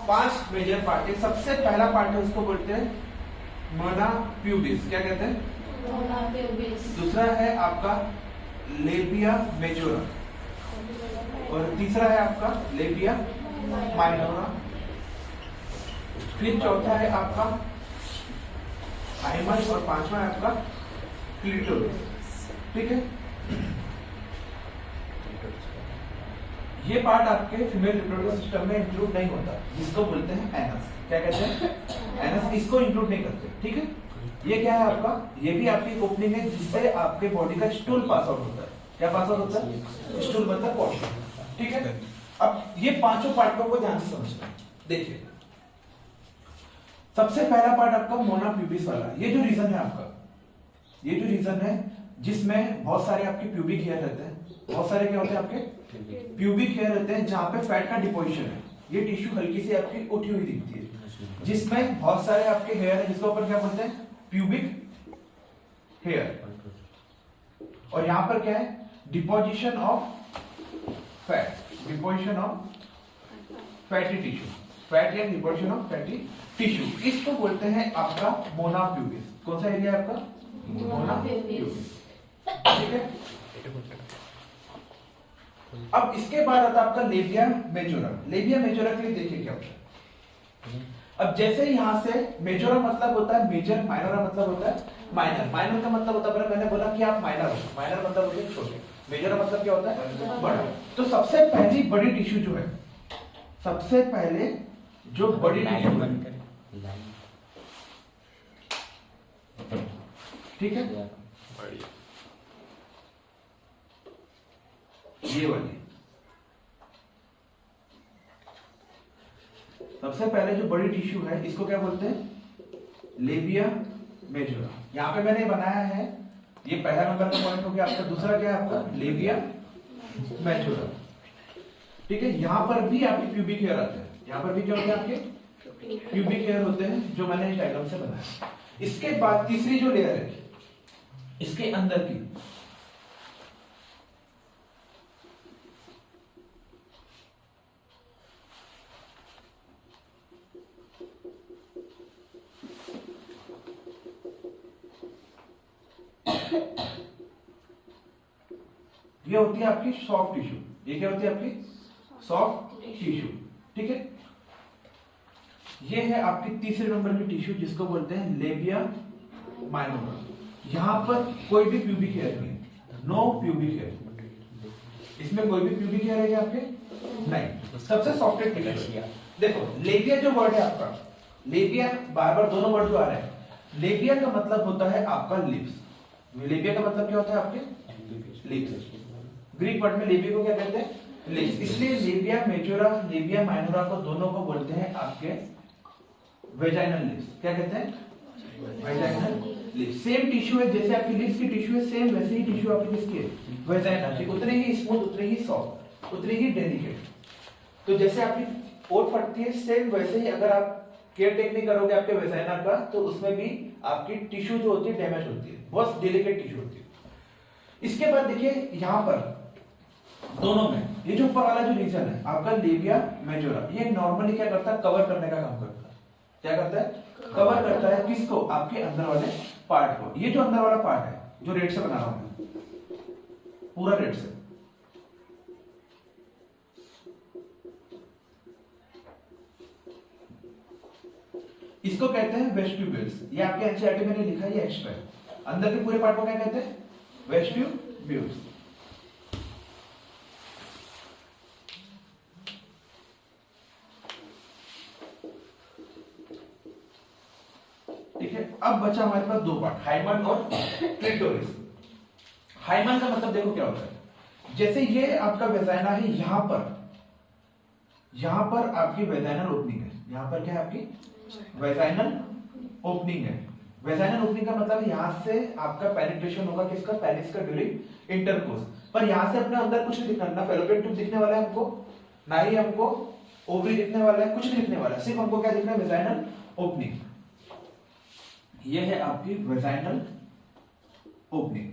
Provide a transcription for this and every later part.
5 major part है। सबसे पहला पार्ट है उसको बोलते हैं मोना प्यूबिस, क्या कहते हैं? मोना प्यूबिस। दूसरा है आपका लेबिया मेजोरा और तीसरा है आपका लेबिया माइनोरा। फिर चौथा है आपका हाइमन और पांचवा है आपका क्लिटोरिस। ठीक है, ये पार्ट आपके फीमेल रिप्रोडक्टिव सिस्टम में इंक्लूड नहीं होता, जिसको बोलते हैं एनस। क्या कहते हैं? एनस। इसको इंक्लूड नहीं करते। ठीक है, ये क्या है आपका? ये भी आपकी ओपनिंग है जिससे आपके बॉडी का स्टूल पास आउट होता है। क्या पास आउट होता है? स्टूल मतलब पॉशन। ठीक है, अब ये पांचों पार्टों को ध्यान से समझना। देखिए, सबसे पहला पार्ट आपका मोना प्यूबिस वाला, ये जो रीजन है आपका, ये जो रीजन है जिसमें बहुत सारे आपके प्यूबिक हेयर रहते हैं। बहुत सारे क्या होते हैं आपके? प्यूबिक हेयर रहते हैं, जहां पे फैट का डिपोजिशन है। ये टिश्यू हल्की सी आपकी उठी हुई दिखती है, जिसमें बहुत सारे आपके हेयर है, जिसको अपन क्या बोलते हैं? Pubic hair. और यहां पर क्या है? Deposition of fat, deposition of fatty tissue, fat या डिपोजिशन ऑफ फैटी टिश्यू। इसको बोलते हैं आपका मोना प्यूबिस। कौन सा एरिया है आपका? मोना प्यूबिस। ठीक है, अब इसके बाद आता है आपका लेबिया मेजोरा। लेबिया मेजोरा के लिए देखिए क्या होता है। अब जैसे यहां से मेजोरा मतलब होता है मेजर, माइनोरा मतलब होता है माइनर। माइनर का मतलब होता है, मैंने बोला कि आप माइनर हो, माइनर मतलब होते हैं छोटे, मेजोरा मतलब क्या होता है? बड़ा। तो सबसे पहली बड़ी टिश्यू जो है, सबसे पहले जो बड़ी टिश्यू है, ठीक है, ये वाली सबसे पहले जो बड़ी टिश्यू है, इसको क्या बोलते हैं? Labia majora. यहां पे मैंने बनाया है, ये पहला नंबर का पॉइंट हो गया आपका। दूसरा क्या है आपका? Labia majora. ठीक है, यहां पर भी आपके प्यूबिक हेयर आते हैं। यहां पर भी क्या होते हैं? आपके प्यूबिक हेयर होते हैं, जो मैंने इस डायग्राम से बनाया। इसके बाद तीसरी जो लेयर है इसके अंदर की, ये होती है आपकी सॉफ्ट टिश्यू। ये क्या होती है आपकी? Soft tissue. ठीक है, ये है आपकी तीसरे नंबर की टिश्यू, जिसको बोलते हैं लेबिया माइनोरा। यहां पर कोई भी प्यूबिक हेयर नहीं, नो प्यूबिक हेयर। इसमें कोई भी प्यूबिक हेयर है क्या आपके? नहीं, सबसे सॉफ्टेस्ट टिश्यू। देखो, लेबिया जो वर्ड है आपका, लेबिया बार बार दोनों वर्ड जो आ रहे हैं, लेबिया का मतलब होता है आपका लिप्स। लेबिया का मतलब क्या होता है आपके? लिप्स। ग्रीक वर्ड में लेबिया को क्या कहते हैं? लिप्स। इसलिए लेबिया मेजोरा, लेबिया माइनोरा को दोनों को बोलते हैं आपके वेजाइनल लिप्स। क्या कहते हैं? Vaginal lips. सेम टिश्यू है, जैसे आपकी लिप्स की टिश्यू है, सेम वैसे ही टिश्यू आपकी किसकी है? वेजाइनल की। उतने ही स्मूथ, उतने ही सॉफ्ट, उतने ही डेलिकेट। तो जैसे आपकी ओट फटती है, सेम वैसे ही अगर आप केयर टेक नहीं करोगे आपके वेजाइना का, तो उसमें भी आपकी टिश्यू जो होती है डैमेज होती है, बहुत डेलिकेट टिश्यू होती है। इसके बाद देखिए यहां पर दोनों में ये जो ऊपर वाला जो रीजन है आपका लेबिया मेजोरा, ये नॉर्मली क्या करता है? कवर करने का काम करता है। क्या करता है? कवर करता है किसको? आपके अंदर वाले पार्ट को। ये जो अंदर वाला पार्ट है, जो रेड से बना रहा हूं, पूरा रेड से, इसको कहते हैं वेस्टिब्यूल्स। ये आपके एनसीईआरटी में नहीं लिखा, ये एक्स्ट्रा है। अंदर के पूरे पार्ट को क्या कहते हैं? वेस्टिब्यूल्स। ठीक है, अब बचा हमारे पास दो पार्ट, हाइमन और क्लिटोरिस। हाइमन का मतलब देखो क्या होता है, जैसे ये आपका वेजाइना है, यहां पर आपकी वेजाइनल ओपनिंग है। यहां पर क्या है आपकी? वेजाइनल ओपनिंग है। वेजाइनल ओपनिंग का मतलब यहां से आपका पेनिट्रेशन होगा किसका? पेनिस का ड्यूरिंग इंटरकोर्स। पर यहां से अपने अंदर कुछ नहीं दिखना, ना फैलोपियन ट्यूब दिखने वाला है हमको, ना ही हमको ओवरी दिखने वाला है, कुछ नहीं दिखने वाला है। सिर्फ हमको क्या दिखना है? Vaginal opening. ये है आपकी वेजाइनल ओपनिंग।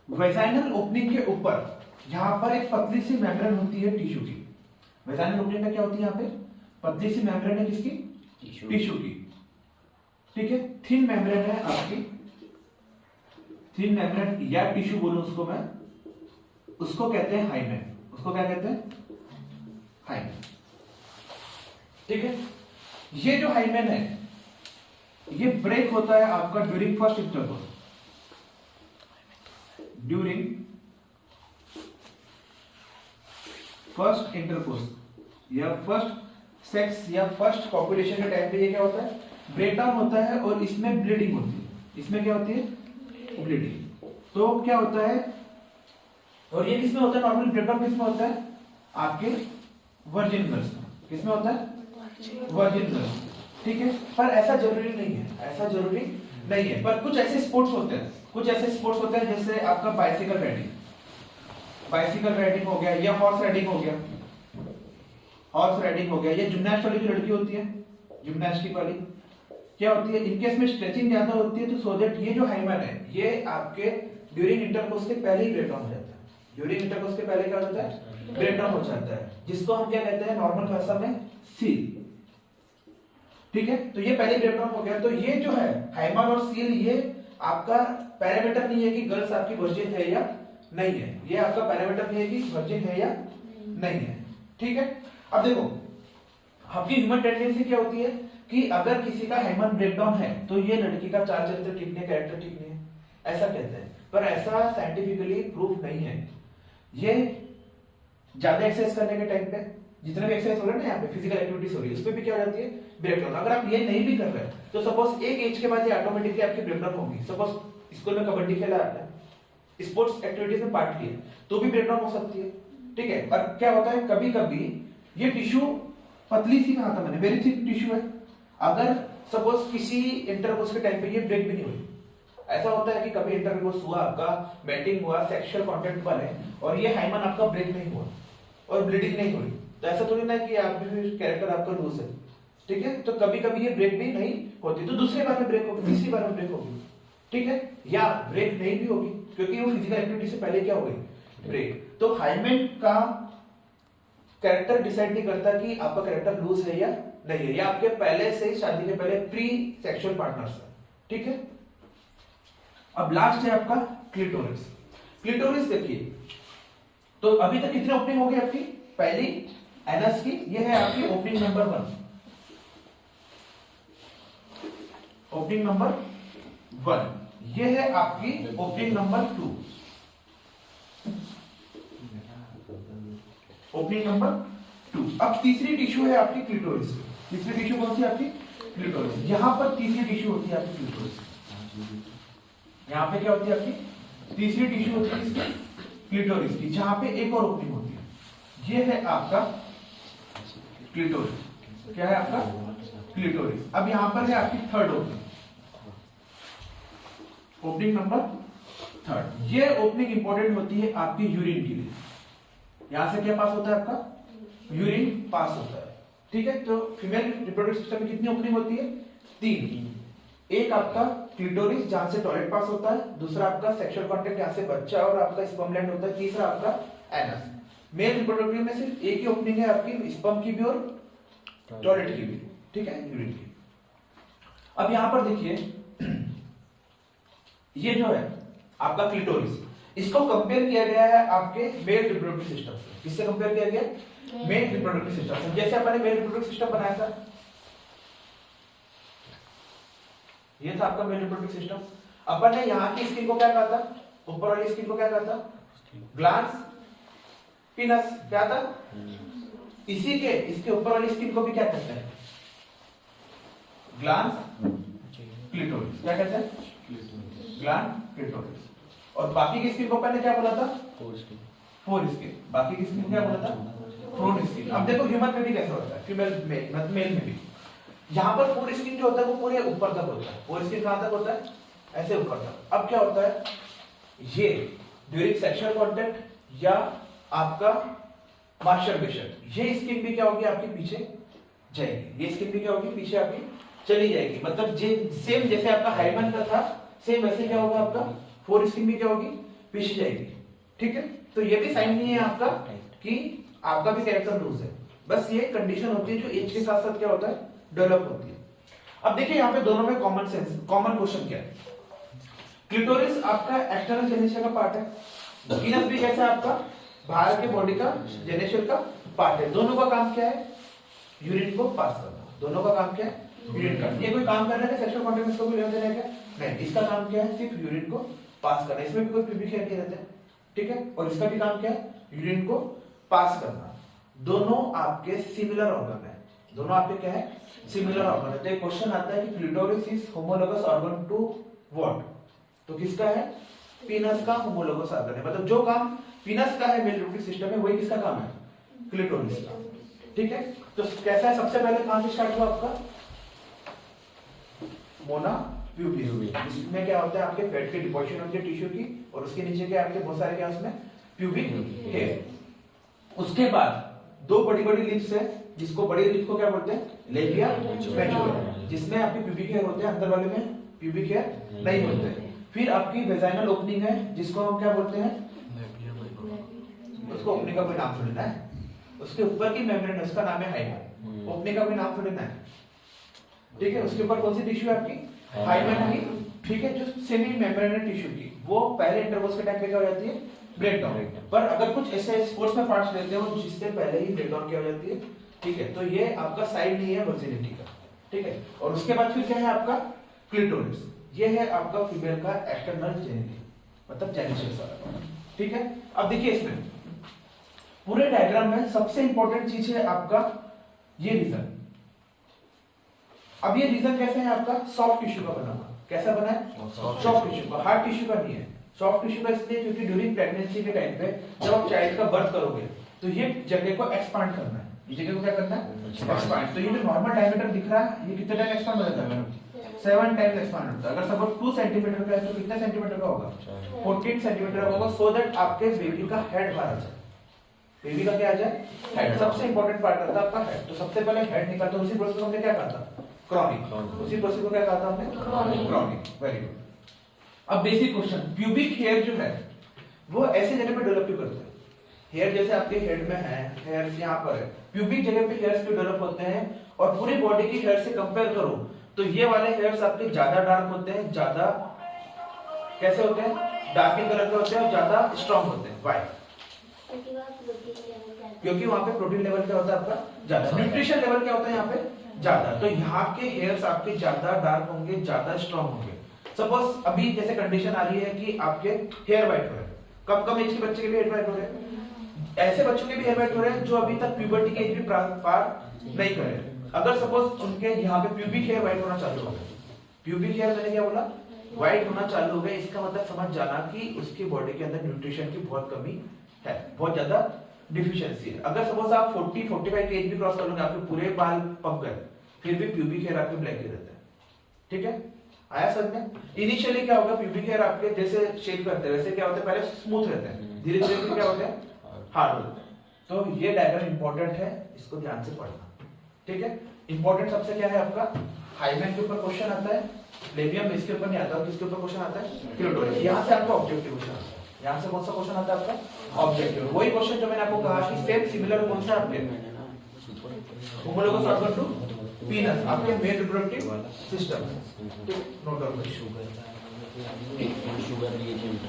वेजाइनल ओपनिंग के ऊपर यहां पर एक पतली सी मेम्ब्रेन होती है टिश्यू की, वेजाइनल ओपनिंग में क्या होती है यहाँ पे पतली सी मेम्ब्रेन है किसकी, टिश्यू की, ठीक है। थिन मेम्ब्रेन है आपकी, थिन मेम्ब्रेन या टिश्यू बोलूं उसको मैं, उसको कहते हैं हाइमेन, उसको क्या कहते हैं हाइमेन, ठीक है। ये जो हाइमेन है ये ब्रेक होता है आपका during first intercourse, during first intercourse या फर्स्ट सेक्स या फर्स्ट कॉपुलेशन के टाइम पे ये क्या होता है ब्रेक डाउन होता है और इसमें ब्लीडिंग होती है, इसमें क्या होती है ब्लीडिंग। तो क्या होता है, और ये किसमें होता है नॉर्मली ब्रेक डाउन किसमें होता है आपके वर्जिन गर्ल्स में, किसमें होता है वर्जिन गर्ल्स, ठीक है। पर ऐसा जरूरी नहीं है, ऐसा जरूरी नहीं है, पर कुछ ऐसे स्पोर्ट्स होते हैं, कुछ ऐसे स्पोर्ट्स होते हैं जैसे आपका बाइसिकल राइडिंग, बाइसिकल राइडिंग हो गया या हॉर्स राइडिंग हो गया, हॉर्स राइडिंग हो गया, या जिम्नास्ट वाली जो लड़की होती है जिम्नास्टिक वाली, क्या होती है इनके इसमें स्ट्रेचिंग ज्यादा होती है, तो सो दैट ये जो हाइमन है ये आपके ड्यूरिंग इंटरकोर्स के पहले ही ब्रेक डाउन हो जाता है, ड्यूरिंग इंटरकोर्स के पहले क्या हो जाता है ब्रेक डाउन हो जाता है, जिसको हम क्या कहते हैं नॉर्मल भाषा में सील, ठीक है। तो ये पहले ब्रेक डाउन हो गया। तो ये जो है हाइमन और सील ये आपका पैरामीटर नहीं है कि गर्ल्स आपकी वर्जिन है या नहीं है, ये आपका पैरामीटर नहीं है कि वर्जिन है या नहीं है, ठीक है। अब देखो आपकी ह्यूमन टेंडेंसी क्या होती है कि अगर किसी का हाइमन ब्रेकडाउन है तो ये लड़की का चाल चरित्र ठीक नहीं, कैरेक्टर ठीक नहीं है, ऐसा कहते हैं, पर ऐसा साइंटिफिकली प्रूफ नहीं है। ये ज्यादा एक्सरसाइज करने के टाइम पे जितना भी एक्सरसाइज हो रहा है ना यहाँ पे फिजिकल एक्टिविटीज हो रही है उसमें भी क्या हो जाती है ब्रेकडाउन। अगर आप ये नहीं भी कर रहे तो सपोज एक एज के बाद ये ऑटोमेटिकली आपकी ब्रेकडाउन होगी। सपोज स्कूल में कबड्डी खेला आपने, स्पोर्ट्स एक्टिविटीज में पार्ट लिया तो भी ब्रेकडाउन हो सकती है, ठीक है। और क्या होता है कभी कभी ये टिश्यू पतली सी, कहा था मैंने वेरी थिक टिश्यू है, अगर सपोज किसी इंटरकोर्स के टाइम पे ये ब्रेक भी नहीं हुई, ऐसा होता है कि कभी इंटरकोर्स हुआ आपका, मैटिंग हुआ, सेक्सुअल कांटेक्ट बने और ये हाइमन आपका ब्रेक नहीं हुआ और ब्लीडिंग नहीं हुई, तो ऐसा थोड़ी ना कि आप कैरेक्टर आपका लूज है, ठीक है। तो कभी कभी ये ब्रेक भी नहीं होती, तो दूसरी बार में ब्रेक होगी, तीसरी बार में ब्रेक होगी, ठीक है, या ब्रेक नहीं भी होगी क्योंकि वो फिजिकल एक्टिविटी से पहले क्या हो गई ब्रेक। तो हाइमन का कैरेक्टर डिसाइड नहीं करता कि आपका कैरेक्टर लूज है या नहीं है, या आपके पहले से शादी के पहले प्री सेक्सुअल पार्टनर्स है, ठीक है। अब लास्ट है आपका क्लिटोरिस। क्लिटोरिस देखिए, तो अभी तक कितने ओपनिंग हो गई आपकी, पहली एनस की, ये है आपकी ओपनिंग नंबर 1, ओपनिंग नंबर 1, ये है आपकी ओपनिंग नंबर 2, ओपनिंग नंबर 2। अब तीसरी टिश्यू है आपकी क्लिटोरिस। तीसरी टिश्यू कौन सी आपकी क्लिटोरिस। यहां पर तीसरी टिश्यू होती है आपकी क्लिटोरिस, यहां पे क्या होती है आपकी तीसरी टिश्यू होती है इसकी क्लिटोरिस की, जहां पे एक और ओपनिंग होती है, ये है आपका क्लिटोरिस। क्या है आपका क्लिटोरिस। अब यहां पर है आपकी थर्ड ओपनिंग, ओपनिंग नंबर 3। ये ओपनिंग इंपॉर्टेंट होती है आपकी यूरिन के लिए, यहां से क्या पास होता है आपका यूरिन पास होता है, ठीक है। तो फीमेल रिप्रोडक्टिव सिस्टम में कितनी ओपनिंग होती है 3, एक आपका क्लिटोरिस जहां से टॉयलेट पास होता है, दूसरा आपका सेक्सुअल कांटेक्ट यहां से बच्चा और आपका स्पर्म ग्लैंड होता है, तीसरा आपका एनस। मेल रिप्रोडक्टिव में सिर्फ एक ही ओपनिंग है आपकी स्पर्म की भी और टॉयलेट की भी, ठीक है, यूरिन की। अब यहां पर देखिए ये जो है आपका क्लिटोरिस, इसको कंपेयर किया गया है आपके मेल रिप्रोडक्टिव सिस्टम से। किससे कंपेयर किया गया मेल रिप्रोडक्टिव सिस्टम से। जैसे अपने मेल रिप्रोडक्टिव सिस्टम बनाया था, ये था आपका मेल रिप्रोडक्टिव सिस्टम। अपन ने यहाँ की स्किन को क्या कहा था, ऊपर वाली स्किन को क्या कहा था ग्लांस पिनस, क्या था इसी के, इसके ऊपर वाली स्किन को भी क्या कहते हैं ग्लांस क्लिटोरिस। क्या कहते हैं ग्लांस क्लिटोरिस। और बाकी की स्किन को पहले क्या बोला था फोर स्किन, बाकी की स्किन क्या बोला था फोर स्किन। अब देखो ह्यूमन में भी कैसा होता है, फीमेल में मेल में भी, यहाँ पर फोर स्किन जो होता है वो पूरे ऊपर तक होता है, फोर स्किन कहां तक होता है ऐसे ऊपर तक। अब क्या होता है ये ड्यूरिंग सेक्सुअल कांटेक्ट या आपका मास्टरबेशन, ये स्किन भी क्या होगी आपकी पीछे जाएगी, ये स्किन भी क्या होगी पीछे आपकी चली जाएगी। मतलब सेम जैसे आपका हाइमन का था सेम वैसे क्या होगा आपका फोर स्किन भी क्या होगी पीछे जाएगी, ठीक है। तो ये भी साइन नहीं है आपका कि आपका भी कैरेक्टर लूज है, बस ये कंडीशन होती है जो एज के साथ साथ क्या होता है, डेवलप होती है। अब देखिए यहाँ पे दोनों में कॉमन क्वेश्चन क्या है। क्लिटोरिस आपका एक्सटर्नल जेनिशियल का पार्ट है, पीनस भी कैसा है आपका बाहर के बॉडी का जेनिशियल का पार्ट है। दोनों का काम क्या है, यूरिन को पास करना। दोनों का काम क्या है, यूरिन का। ये कोई काम कर रहा है सेक्सुअल कॉन्टेक्ट को भी लेना देना है क्या, नहीं। इसका काम क्या है, सिर्फ यूरिन को पास करना। इसमें भी कोई प्यूबिक हेयर नहीं रहते हैं, ठीक है। और इसका भी काम क्या है, यूरिन को पास करना। दोनों आपके सिमिलर ऑर्गन है, दोनों आपके क्या है, सिमिलर ऑर्गन है। तो एक क्वेश्चन आता है कि clitoris is homologous organ to what, तो किसका है, पीनस का होमोलोगस ऑर्गन है। मतलब जो काम पीनस का है मेल रिप्रोडक्टिव सिस्टम में, वही किसका काम है, क्लिटोरिस का, ठीक है। तो कैसा है, सबसे पहले कहां से स्टार्ट हुआ आपका, मोना प्यूबिस। इसमें क्या होता है, आपके फैट के डिपोजिशन होती है टिश्यू की, और उसके नीचे क्या आपके बहुत सारे क्या उसमें प्यूबिक हेयर। उसके बाद दो बड़ी बड़ी लिप्स है, जिसको बड़ी लिप्स को क्या बोलते हैं, लेबिया मेजोरा, जिसमें आपके प्यूबिक हेयर होते हैं, अंदर वाले में प्यूबिक हेयर नहीं होते। फिर आपकी वेजाइनल ओपनिंग है, जिसको हम क्या बोलते हैं, उसको ओपनिंग का कोई नाम थोड़ी ना है, उसके ऊपर की मेम्ब्रेन है, उसका नाम है हाइमन। ओपनिंग का कोई नाम थोड़ी ना है, ठीक है। उसके ऊपर कौन सी टिश्यू है आपकी, हाइमन की, ठीक है। जो सेमी मेम्ब्रेनस टिश्यू की, वो पहले इंटरकोर्स के टाइम पे क्या हो जाती है, ब्रेक डाउन। पर अगर कुछ ऐसे स्पोर्ट्स में पार्ट्स लेते हो जिससे पहले ही ब्रेक डाउन किया हो जाती है, ठीक है। तो ये आपका साइड नहीं है वर्जिनिटी का, ठीक है। और उसके बाद फिर क्या है आपका क्लिटोरिस, ये है आपका फीमेल का एक्सटर्नल जेनिटल, मतलब जेनिटल सारा, ठीक है। अब देखिए इसमें पूरे डायग्राम में सबसे इंपॉर्टेंट चीज है आपका ये रीजन। अब ये रीजन कैसे है आपका, सॉफ्ट टिश्यू का बना हुआ। कैसा बना है, सॉफ्ट टिश्यू का, हार्ड टिश्यू का नहीं है। सॉफ्ट टिश्यू का इसलिए क्योंकि ड्यूरिंग प्रेगनेंसी के टाइम पे जब आप चाइल्ड का बर्थ करोगे तो ये जगह को एक्सपांड करना है, ये जगह को क्या करना है, एक्सपांड। तो ये जो नॉर्मल डायमीटर दिख रहा है, ये कितने टाइम एक्सपांड हो जाता है, 7 टाइम्स एक्सपांड होता है। अगर सपोज 2 सेंटीमीटर का है तो कितने सेंटीमीटर का होगा, 14 सेंटीमीटर का होगा, सो दैट आपके बेबी का हेड बाहर आ जाए। बेबी का क्या आ जाए, हेड। सबसे इंपॉर्टेंट पार्ट रहता है आपका हेड। तो सबसे पहले हेड निकालते हैं, उसी प्रोसेस को हमने क्या कहा था, क्रॉनिक। उसी प्रोसेस को क्या कहा था हमने, क्रॉनिक। Very good. अब बेसिक क्वेश्चन, प्यूबिक हेयर जो है वो ऐसे जगह पे डेवलप क्यों करते हैं। हेयर जैसे आपके हेड में है, हेयर यहाँ पर है, प्यूबिक जगह पे हेयर्स क्यों डेवलप होते हैं। और पूरी बॉडी की हेयर से कंपेयर करो तो ये वाले हेयर्स आपके ज्यादा डार्क होते हैं, ज्यादा कैसे होते हैं, डार्क इन कलर के होते हैं और ज्यादा स्ट्रॉन्ग होते हैं। व्हाई, क्योंकि वहां पे प्रोटीन लेवल क्या होता है आपका ज्यादा, न्यूट्रिशन लेवल क्या होता है यहाँ पे ज्यादा। तो यहाँ के हेयर्स आपके ज्यादा डार्क होंगे, ज्यादा स्ट्रॉन्ग होंगे। सपोज अभी जैसे कंडीशन आ रही है कि आपके हेयर व्हाइट हो रहे हैं, कम एज के बच्चे के भी हेयर व्हाइट हो रहे हैं, ऐसे बच्चों के भी हेयर व्हाइट हो रहे हैं जो अभी तक प्यूबर्टी के एज भी पार नहीं कर रहे। अगर सपोज उनके यहाँ पे प्यूबिक हेयर व्हाइट होना चालू हो गया, प्यूबिक हेयर मैंने क्या बोला, व्हाइट होना चालू हो गया, इसका मतलब समझ जाना कि उसकी बॉडी के अंदर न्यूट्रिशन की बहुत कमी है, बहुत ज्यादा डिफिशियंसी है। अगर सपोज आप 40-45 की एज भी क्रॉस कर लोगे, आपके पूरे बाल पक गए, फिर भी प्यूबिक हेयर आपके ब्लैक ही रहते हैं, ठीक है। आया समझ में। इनिशियली क्या होगा, प्यूबिक हेयर आपके जैसे शेप करते हैं वैसे क्या होता है, पहले स्मूथ रहते हैं, धीरे धीरे क्या होते हैं, हार्ड होते हैं। तो ये डायग्राम इंपॉर्टेंट है, इसको ध्यान से पढ़ना, ठीक है। इंपॉर्टेंट सबसे क्या है आपका, हाइमेन के ऊपर क्वेश्चन आता है, लेबियम इसके ऊपर नहीं आता, किसके ऊपर क्वेश्चन आता है, क्लिटोरिस। यहाँ से आपका ऑब्जेक्टिव क्वेश्चन आता है, यहाँ से कौन सा क्वेश्चन आता है आपका, ऑब्जेक्टिव। वही क्वेश्चन जो मैंने आपको कहा कि सेम सिमिलर कौन सा आपके होमोलोगस ऑर्गन टू पीनस, आपके male reproductive system, note down. Sugar reagent